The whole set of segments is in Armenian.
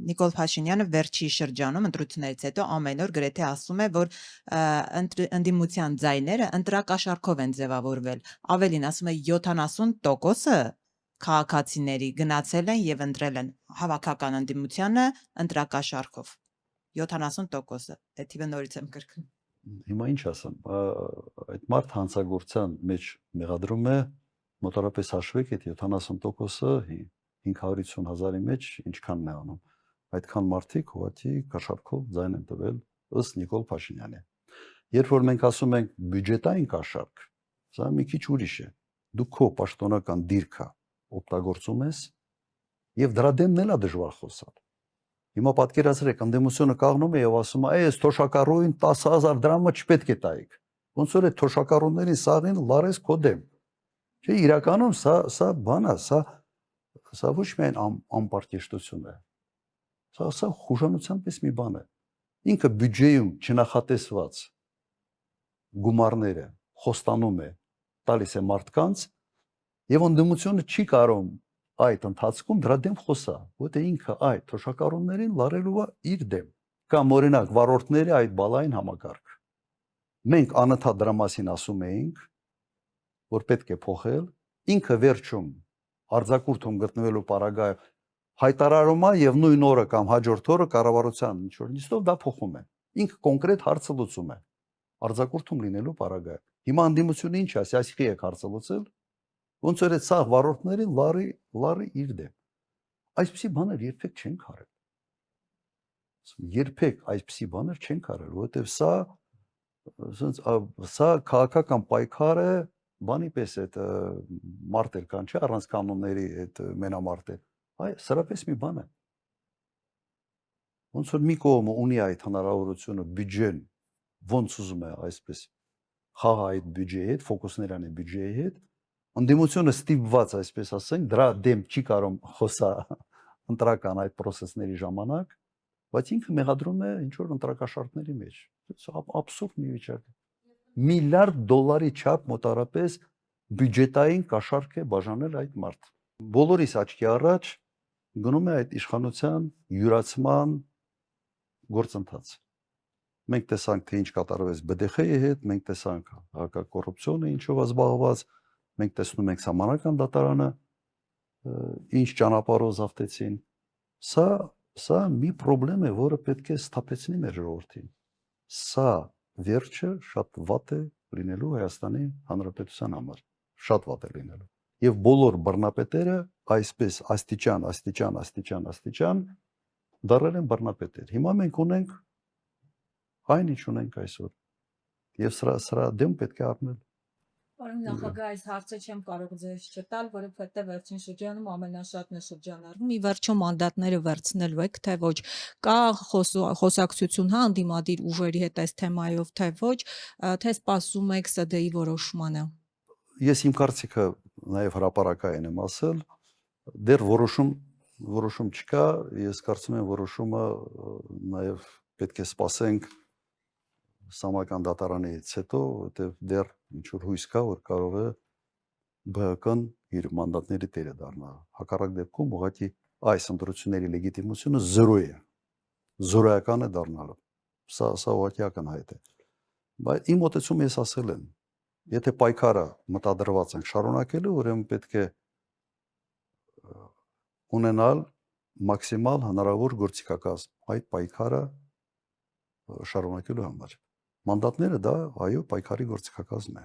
Նիկոլ Փաշինյանը վերջի շրջանում ընտրություններից հետո ամեն օր գրեթե ասում է, որ ընդդիմության ձայները ընտրակաշառքով են ձևավորվել։ Ավելին ասում է 70%-ը քաղաքացիների գնացել են եւ ընտրել են հավաքական ընդդիմությանը ընտրակաշառքով։ 70%-ը։ Դե թիվը նորից եմ կրկնում։ Հիմա ինչ ասեմ, այդ մարդ հանցագործության մեջ մեղադրում է մոտավորապես հաշվեք այդ 70%-ը 550,000-ի մեջ ինչքանն է անում։ Այդքան մարդիկ ուղղակի կաշառքով ձայն են տվել ըստ Նիկոլ Փաշինյանի։ Երբ որ մենք ասում ենք բյուջետային կաշառք, սա մի քիչ ուրիշ է։ Դու քո պաշտոնական դիրքը օգտագործում ես եւ դրա դեմն էլ է դժվար խոսալ։ Հիմա պատկերացրեք, ընդդիմությունը կաղնում է եւ ասում է, այս թոշակառուին 10,000 դրամը չպետք է տայիք։ Ոնց որ այդ թոշակառուների սաղին լարես քո դեմ։ Չէ, իրականում սա բան է, սա ոչ միայն անպարտեշտություն է։ Սա խուժանության պես մի բան է։ Ինքը բյուջեում չնախատեսված գումարները խոստանում է, տալիս է մարդկանց եւ ընդդիմությունը չի կարող այդ ընթացքում դրա դեմ խոսա, որտեղ ինքը այդ թոշակառուներին լարելու է իր դեմ։ Կամ օրինակ վարորդների այդ բալային համակարգ։ Մենք անընդհատ դրա մասին ասում էինք, որ պետք է փոխել, ինքը վերջում արձակուրդում գտնվելու պարագայում հայտարարում է եւ նույն օրը կամ հաջորդ օրը կառավարության ինչ որ նիստով դա փոխում է։ Ինքը կոնկրետ հարցը լուծում է արձակուրդում լինելու պարագայում։ Հիմա ընդդիմությունը ինչ ասի, այսքի եք հարցը լուծել, ոնց որ այդ սաղ վարորդների լարի իր դեմ։ Այսպիսի բաներ երբեք չենք արել։ Երբեք այսպիսի բաներ չենք արել, որովհետև սա քաղաքական պայքար է, բանի պես այդ մարտեր կան, չէ, առանց կանոնների այդ մենամարտեր։ Այ սրապես մի բան է։ Ոնց որ մի կողմը ունի այդ հնարավորությունը բյուջեն ոնց ուզում է այսպես խաղա այդ բյուջեի հետ, ֆոկուսներ անի բյուջեի հետ, ընդդիմությունը ստիպված, այսպես ասենք, դրա դեմ չի կարող խոսա ընտրական այդ process-ների ժամանակ, բայց ինքը մեղադրում է ինչ որ ընտրակաշառքների մեջ։ Սա աբսուրդ մի վիճակ է։ Միլիարդ դոլարի չափ մոտավորապես բյուջետային կաշառք է բաժանել այդ մարդ։ Բոլորիս աչքի առաջ գնում է այդ իշխանության յուրացման գործընթացը։ Մենք տեսանք, թե ինչ կատարվեց ԲԴԽ-ի հետ, մենք տեսանք հակակոռուպցիոնը ինչով զբաղված, մենք տեսնում ենք Սահմանադրական դատարանը ինչ ճանապարհով զավթեցին։ Սա մի խնդրեմ է, որը պետք է սթափեցնի մեր ժողովրդին։ Սա վերջը շատ վատ է լինելու Հայաստանի Հանրապետության համար, շատ վատ է լինելու։ Եվ բոլոր բռնապետերը այսպես աստիճան դարել են բռնապետեր։ Հիմա մենք ունենք այն ինչ ունենք այսօր։ Եվ սրա դեմ պետք է առնել։ Պարոն նախագահ, այս հարցը չեմ կարող ձեզ չտալ, որովհետև վերջին շրջանում ամենաշատն է շրջանառվում։ Ի վերջո մանդատները վերցնելու եք, թե ոչ։ Կա խոսակցություն, հա, ընդդիմադիր ուժերի հետ այս թեմայով, թե ոչ, թե սպասում եք ՍԴ-ի որոշմանը։ Ես իմ կարծիքը նաև հրապարակային եմ ասել, դեռ որոշում չկա, ես կարծում եմ որոշումը նաև պետք է սպասենք Սահմանադրական դատարանից հետո, որտեղ դեռ ինչ որ հույս կա, որ կարող է ԲՀԿ-ն իր մանդատների տերը դառնալ։ Հակառակ դեպքում ուղղակի այս ընտրությունների լեգիտիմությունը 0 է։ Զորոյական է դառնալու։ Սա ուղղակի ակնհայտ է։ Բայց իմ մոտեցումը ես ասել եմ, եթե պայքարը մտադրված ենք շարունակելու, ուրեմն պետք է ունենալ մաքսիմալ հնարավոր գործիքակազմ այդ պայքարը շարունակելու համար։ Մանդատները դա այո պայքարի գործիքակազմ է։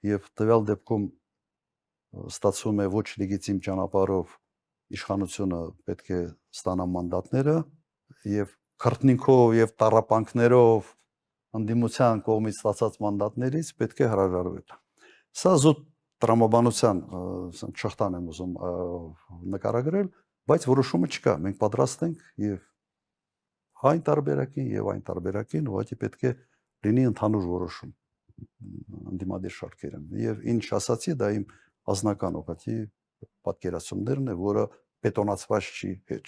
Եվ տվյալ դեպքում ստացվում է ոչ լեգիտիմ ճանապարհով իշխանությունը պետք է ստանա մանդատները եւ քրտնինքով եւ տառապանքներով ընդդիմության կողմից ստացած մանդատներից պետք է հրաժարվել։ Սա զուտ տրամաբանության շղթան եմ ուզում նկարագրել, բայց որոշումը չկա։ Մենք պատրաստ ենք եւ այն տարբերակին եւ այն տարբերակին ուղղակի պետք է լինի ընդհանուր որոշում ընդդիմադիր շարքերում։ Եվ ինչ ասացի, դա իմ ազնական ուղղակի պատկերացումներն է, որը բետոնացված չի հեչ։